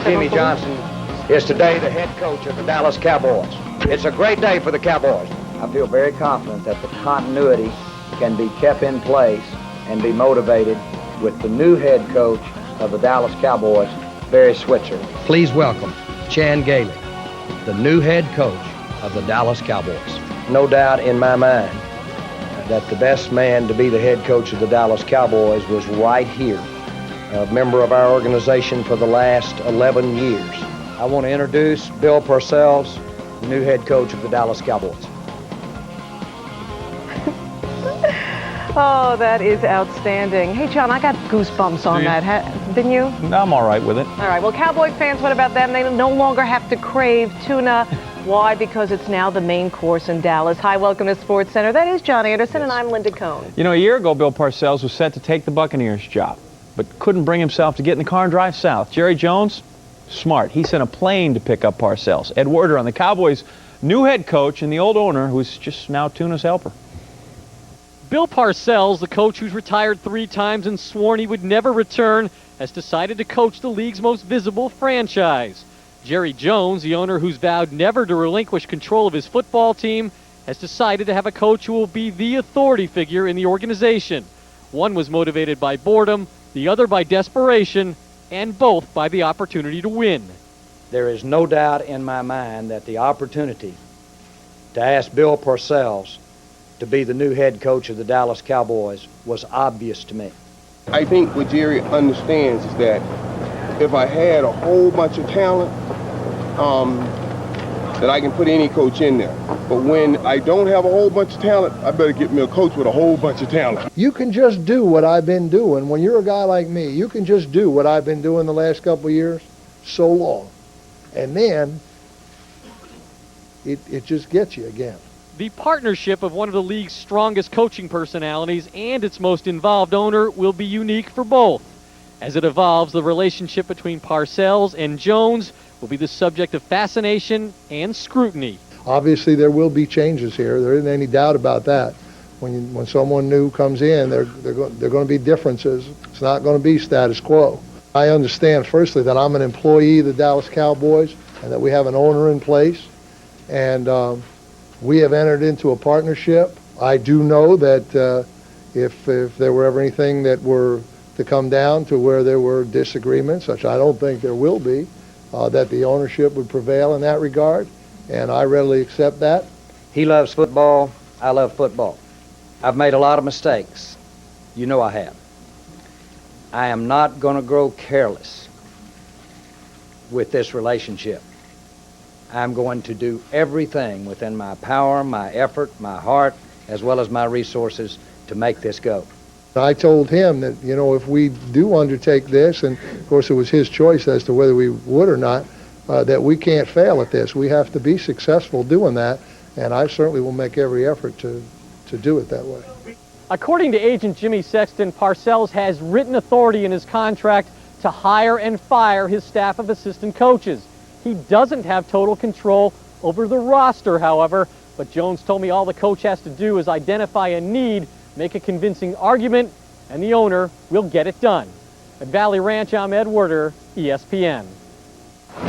Jimmy Johnson is today the head coach of the Dallas Cowboys. It's a great day for the Cowboys. I feel very confident that the continuity can be kept in place and be motivated with the new head coach of the Dallas Cowboys, Barry Switzer. Please welcome Chan Gailey, the new head coach of the Dallas Cowboys. No doubt in my mind that the best man to be the head coach of the Dallas Cowboys was right here, a member of our organization for the last 11 years. I want to introduce Bill Parcells, the new head coach of the Dallas Cowboys. Oh, that is outstanding. Hey, John, I got goosebumps on that. Didn't you? No, I'm all right with it. All right. Well, Cowboy fans, what about them? They no longer have to crave tuna. Why? Because it's now the main course in Dallas. Hi, welcome to Sports Center. That is John Anderson, and I'm Linda Cohn. You know, a year ago, Bill Parcells was set to take the Buccaneers job, but couldn't bring himself to get in the car and drive south. Jerry Jones, smart. He sent a plane to pick up Parcells. Ed Werder on the Cowboys' new head coach and the old owner, who's just now Tuna's helper. Bill Parcells, the coach who's retired 3 times and sworn he would never return, has decided to coach the league's most visible franchise. Jerry Jones, the owner who's vowed never to relinquish control of his football team, has decided to have a coach who will be the authority figure in the organization. One was motivated by boredom, the other by desperation, and both by the opportunity to win. There is no doubt in my mind that the opportunity to ask Bill Parcells to be the new head coach of the Dallas Cowboys was obvious to me. I think what Jerry understands is that if I had a whole bunch of talent, that I can put any coach in there. But when I don't have a whole bunch of talent, I better get me a coach with a whole bunch of talent. You can just do what I've been doing. When you're a guy like me, you can just do what I've been doing the last couple of years so long. And then it just gets you again. The partnership of one of the league's strongest coaching personalities and its most involved owner will be unique for both. As it evolves, the relationship between Parcells and Jones will be the subject of fascination and scrutiny. Obviously, there will be changes here. There isn't any doubt about that. When someone new comes in, there are going to be differences. It's not going to be status quo. I understand, firstly, that I'm an employee of the Dallas Cowboys and that we have an owner in place. And we have entered into a partnership. I do know that if there were ever anything that were to come down to where there were disagreements, which I don't think there will be, that the ownership would prevail in that regard, and I readily accept that. He loves football. I love football. I've made a lot of mistakes. You know I have. I am not going to grow careless with this relationship. I'm going to do everything within my power, my effort, my heart, as well as my resources to make this go. I told him that, you know, if we do undertake this, and of course it was his choice as to whether we would or not, that we can't fail at this. We have to be successful doing that, and I certainly will make every effort to do it that way. According to agent Jimmy Sexton, Parcells has written authority in his contract to hire and fire his staff of assistant coaches. He doesn't have total control over the roster, however, but Jones told me all the coach has to do is identify a need, make a convincing argument, and the owner will get it done. At Valley Ranch, I'm Ed Werder, ESPN.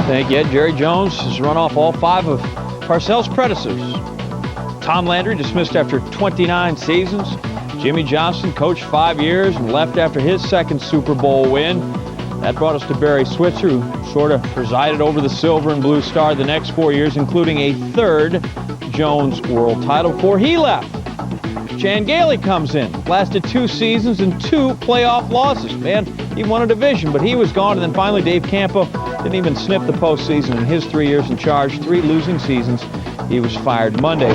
Thank you, Ed. Jerry Jones has run off all 5 of Parcells' predecessors. Tom Landry dismissed after 29 seasons. Jimmy Johnson coached 5 years and left after his second Super Bowl win. That brought us to Barry Switzer, who sort of presided over the Silver and Blue Star the next 4 years, including a 3rd Jones World title before he left. Chan Gailey comes in, lasted 2 seasons and 2 playoff losses. Man, he won a division, but he was gone. And then finally, Dave Campo didn't even sniff the postseason in his 3 years in charge, 3 losing seasons. He was fired Monday.